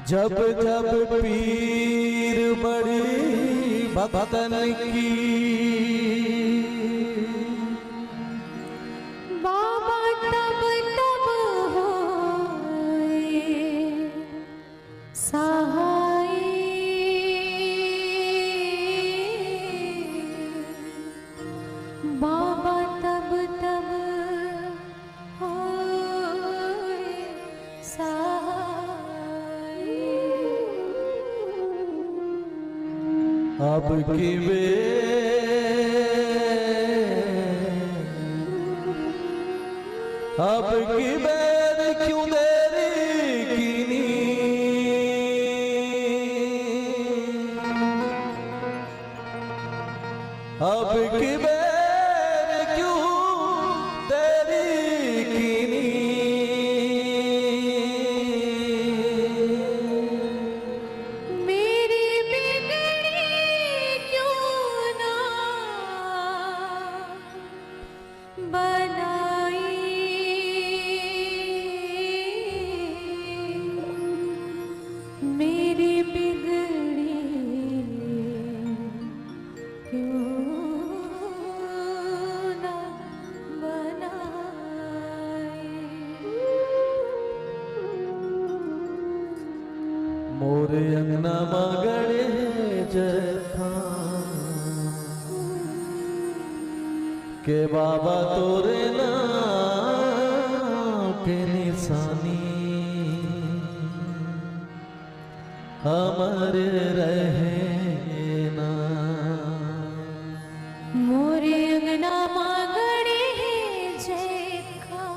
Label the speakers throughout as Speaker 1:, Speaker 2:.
Speaker 1: जब जब पीर बड़ी भक्तन की
Speaker 2: बाबा तब तब होए सहाय। बाबा तब तब होए सहाय।
Speaker 1: अब की बेर क्यों देरी कीनी, अब की बेर क्यों देरी कीनी।
Speaker 2: मेरी बिगड़ी क्यों ना बनाई। मेरी बिगड़ी क्यों ना बनाई।
Speaker 1: मोरे अंगना मगड़े जथा के बाबा तोरे नाम के निशानी अमर रहना।
Speaker 2: मोरे अंगना मांगड़े जैखा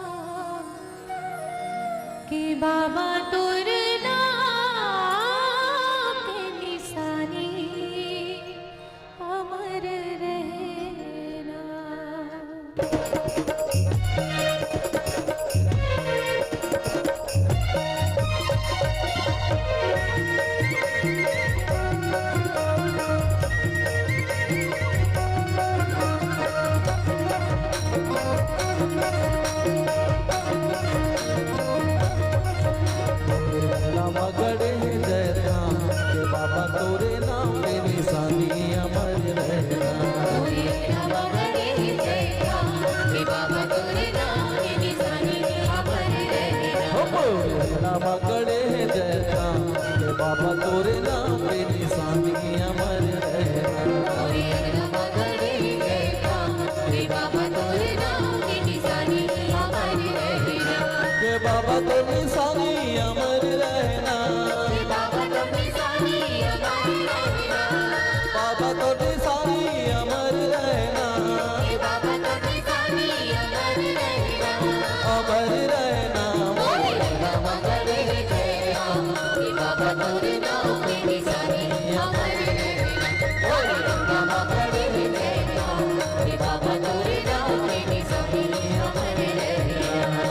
Speaker 2: कि बाबा तोर नाम के निशानी अमर रहना।
Speaker 1: मगड़े जैसा के बाबा तोरे नाम के निशानी अमर रहना।
Speaker 2: मोरे अंगना मांगड़े जैखा कि बाबा तोर नाम के निशानी अमर रहना।
Speaker 1: मोरे अंगना मगड़े जैसा के बाबा तोरे नाम के निशानी अमर रहना।
Speaker 2: मोरे अंगना मांगड़े जैखा कि बाबा तोर नाम के निशानी अमर रहना।
Speaker 1: के बाबा तो निशानी अमर रहना।
Speaker 2: बाबा तो निशानी अमर रहना।
Speaker 1: बाबा तो निशानी अमर रहना।
Speaker 2: बाबा तो निशानी अमर रहना।
Speaker 1: अमर रहना।
Speaker 2: मोरे अंगना मांगड़े जैखा कि बाबा तोर नाम के निशानी अमर रहना। मोरे अंगना मांगड़े जैखा कि बाबा तोर नाम के निशानी अमर रहना।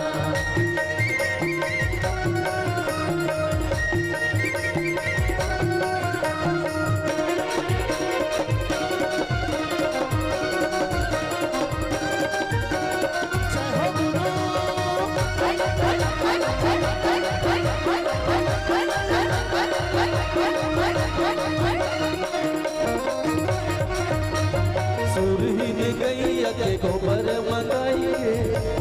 Speaker 1: सुरहीन गैया के गोबर मंगाई के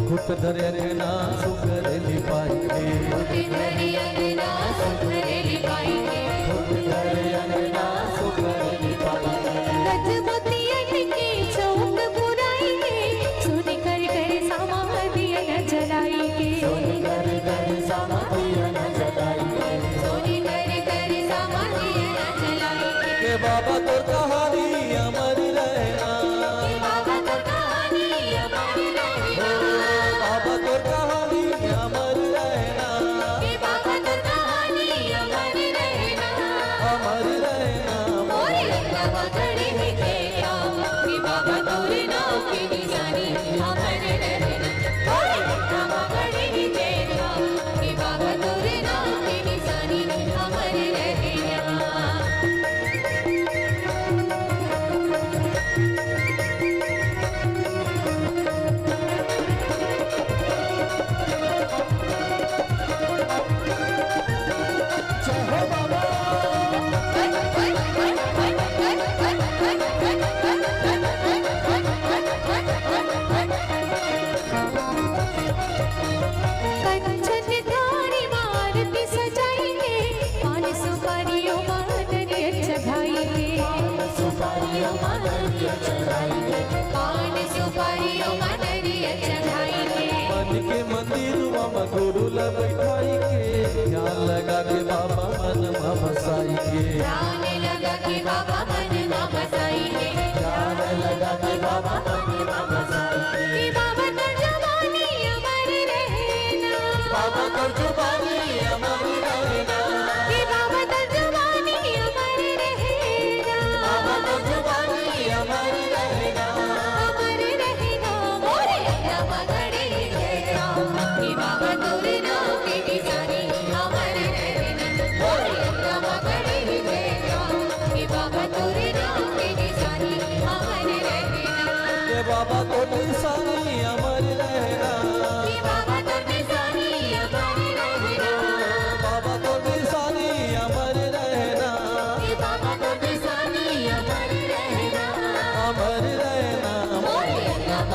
Speaker 1: घुट धरे अंगना सुगर लिपाई के।
Speaker 2: घुट धरे अंगना सुगर लिपाई के।
Speaker 1: घुट धरे अंगना सुगर लिपाई के।
Speaker 2: गजमोतियन के चौक पुराई के। सोने कर कर सामा दिया न जलाई के।
Speaker 1: सोने कर कर सामा दिया न जलाई के।
Speaker 2: सोने कर कर सामा दिया न जलाई के।
Speaker 1: के बाबा तो कहानी अमर रहना।
Speaker 2: बाबा तो कहानी अमर रहना।
Speaker 1: बाबा तो कहानी अमर रहना।
Speaker 2: चढ़ाएंगे पान सुपारी मनरिया चढ़ाएंगे
Speaker 1: मन के मंदिर में गुरु ला बैठाई के ध्यान लगा के बाबा मन में बसाई के
Speaker 2: ध्यान लगा के बाबा मन में बसाएंगे
Speaker 1: ध्यान लगा के बाबा मन में बसाई के
Speaker 2: कि बाबा तो जवानी अमर रहना
Speaker 1: बाबा तो जुबानी अमर रहना
Speaker 2: कि बाबा तो जवानी अमर रहना
Speaker 1: बाबा तो जुबानी अमर रहना
Speaker 2: अमर रहेगा मोरे नाम गड़े गया कि बाबा तोरे नाम के निशानी अमर रहना मोरे नाम गड़े गया कि बाबा तोरे नाम के निशानी अमर रहना
Speaker 1: के बाबा तो निशानी अमर रहना
Speaker 2: कि बाबा तो निशानी अमर रहना
Speaker 1: बाबा तो निशानी अमर रहना
Speaker 2: कि बाबा तो निशानी अमर रहना
Speaker 1: अमर रहना
Speaker 2: मोरे नाम